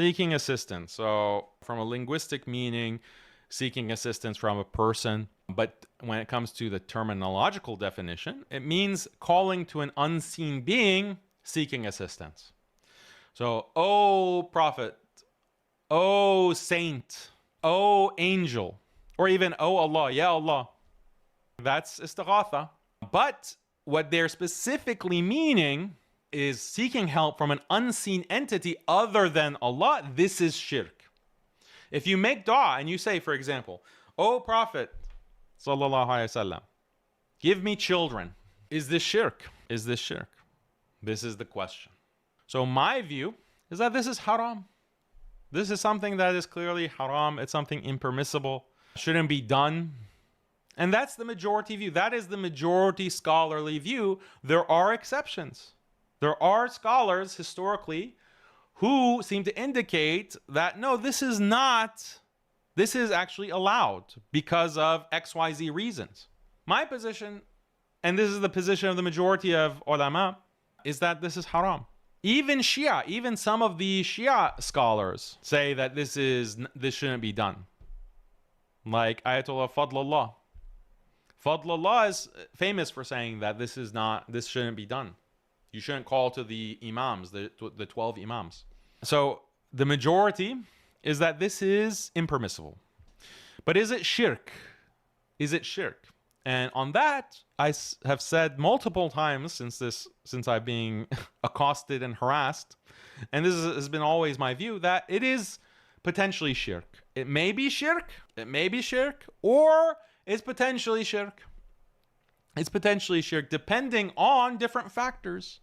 Seeking assistance. So from a linguistic meaning, seeking assistance from a person. But when it comes to the terminological definition, it means calling to an unseen being, seeking assistance. So, oh prophet, oh saint, oh angel, or even oh Allah, ya Allah. That's istighatha. But what they're specifically meaning is seeking help from an unseen entity other than Allah. This is shirk. If you make dua and you say, for example, oh prophet, sallallahu alaihi wasallam, give me children. Is this shirk? Is this shirk? This is the question. So my view is that this is haram. This is something that is clearly haram. It's something impermissible. Shouldn't be done. And that's the majority view. That is the majority scholarly view. There are exceptions. There are scholars historically who seem to indicate that no, this is actually allowed because of XYZ reasons. My position, and this is the position of the majority of ulama, is that this is haram. Even Shia, even some of the Shia scholars say that this shouldn't be done. Like Ayatollah Fadlullah. Fadlullah is famous for saying that this shouldn't be done. You shouldn't call to the imams, the 12 imams. So the majority is that this is impermissible. But is it shirk? Is it shirk? And on that, I have said multiple times since I've been accosted and harassed, and this has been always my view, that it is potentially shirk. It may be shirk, or it's potentially shirk. It's potentially shirk depending on different factors.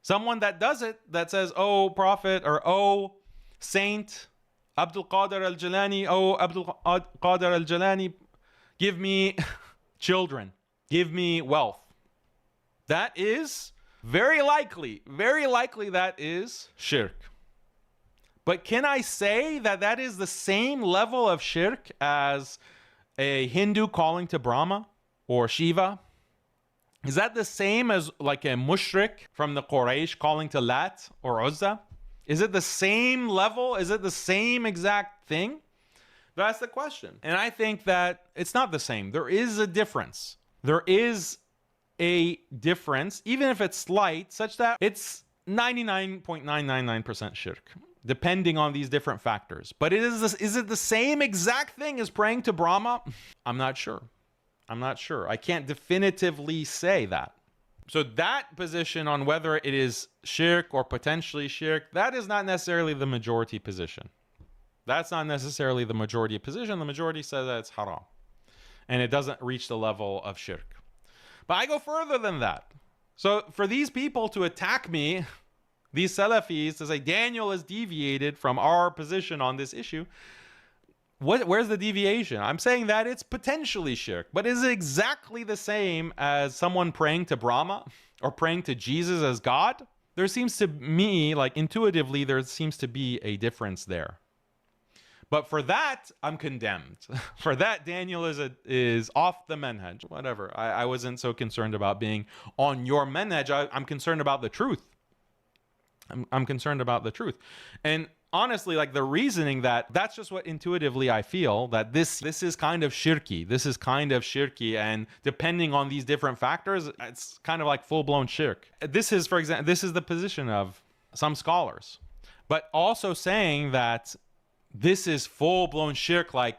Someone that does it, that says, oh prophet, or oh saint, Abdul Qadir al-Jilani, oh Abdul Qadir al-Jilani, give me children, give me wealth. That is very likely that is shirk. But can I say that that is the same level of shirk as a Hindu calling to Brahma or Shiva? Is that the same as like a mushrik from the Quraysh calling to Lat or Uzza? Is it the same level? Is it the same exact thing? That's the question. And I think that it's not the same. There is a difference. There is a difference, even if it's slight, such that it's 99.999% shirk, depending on these different factors. But is it the same exact thing as praying to Brahma? I'm not sure. I can't definitively say that. So that position on whether it is shirk or potentially shirk, that is not necessarily the majority position. That's not necessarily the majority position. The majority says that it's haram. And it doesn't reach the level of shirk. But I go further than that. So for these people to attack me, these Salafis, to say Daniel is deviated from our position on this issue, where's the deviation? I'm saying that it's potentially shirk, but is it exactly the same as someone praying to Brahma or praying to Jesus as God? There seems to me, like intuitively, there seems to be a difference there. But for that, I'm condemned. For that, Daniel is off the manhaj. Whatever. I wasn't so concerned about being on your manhaj. I'm concerned about the truth. I'm concerned about the truth. And honestly, like the reasoning that's just what intuitively I feel, that this is kind of shirky. This is kind of shirky. And depending on these different factors, it's kind of like full-blown shirk. This is, for example, this is the position of some scholars. But also saying that this is full-blown shirk, like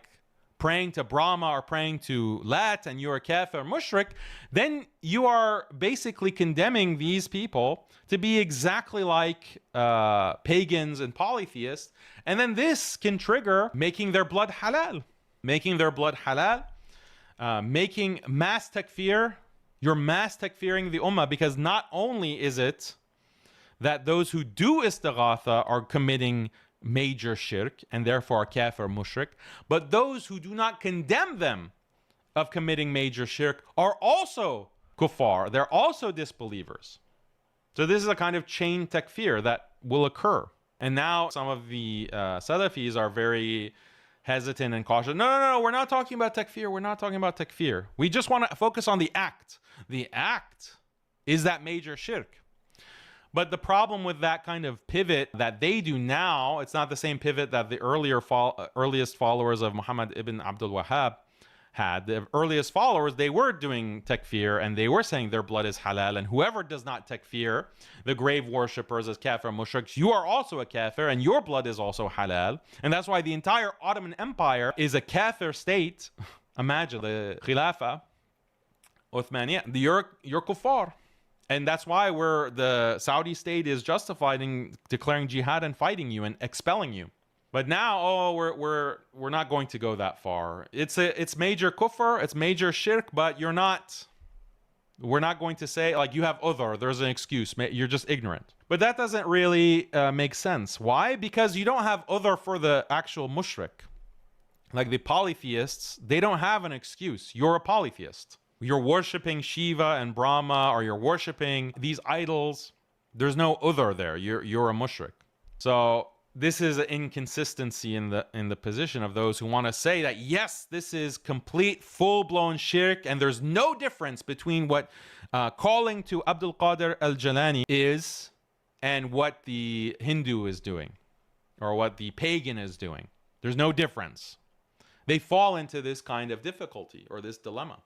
praying to Brahma or praying to Lat, and you're a kafir or mushrik, then you are basically condemning these people to be exactly like pagans and polytheists. And then this can trigger making their blood halal. Making mass takfir. You're mass takfiring the ummah, because not only is it that those who do istighatha are committing major shirk and therefore are kafir mushrik, but those who do not condemn them of committing major shirk are also kuffar. They're also disbelievers. So this is a kind of chain takfir that will occur. And now some of the Salafis are very hesitant and cautious. No, we're not talking about takfir. We're not talking about takfir. We just want to focus on the act. The act is that major shirk. But the problem with that kind of pivot that they do now, it's not the same pivot that the earliest followers of Muhammad ibn Abdul Wahhab had. The earliest followers, they were doing takfir and they were saying their blood is halal, and whoever does not takfir the grave worshippers as kafir mushriks, you are also a kafir and your blood is also halal. And that's why the entire Ottoman Empire is a kafir state. Imagine the Khilafah Uthmaniyya, you're kuffar. And that's why the Saudi state is justified in declaring jihad and fighting you and expelling you. But now, we're not going to go that far. It's major kufr, it's major shirk, but we're not going to say like you have udhr, there's an excuse, you're just ignorant. But that doesn't really make sense. Why? Because you don't have udhr for the actual mushrik. Like the polytheists, they don't have an excuse. You're a polytheist. You're worshiping Shiva and Brahma, or you're worshiping these idols. There's no udhr there. You're a mushrik. So this is an inconsistency in the position of those who want to say that yes, this is complete full-blown shirk, and there's no difference between what calling to Abdul Qadir al-Jalani is and what the Hindu is doing or what the pagan is doing. There's no difference. They fall into this kind of difficulty or this dilemma.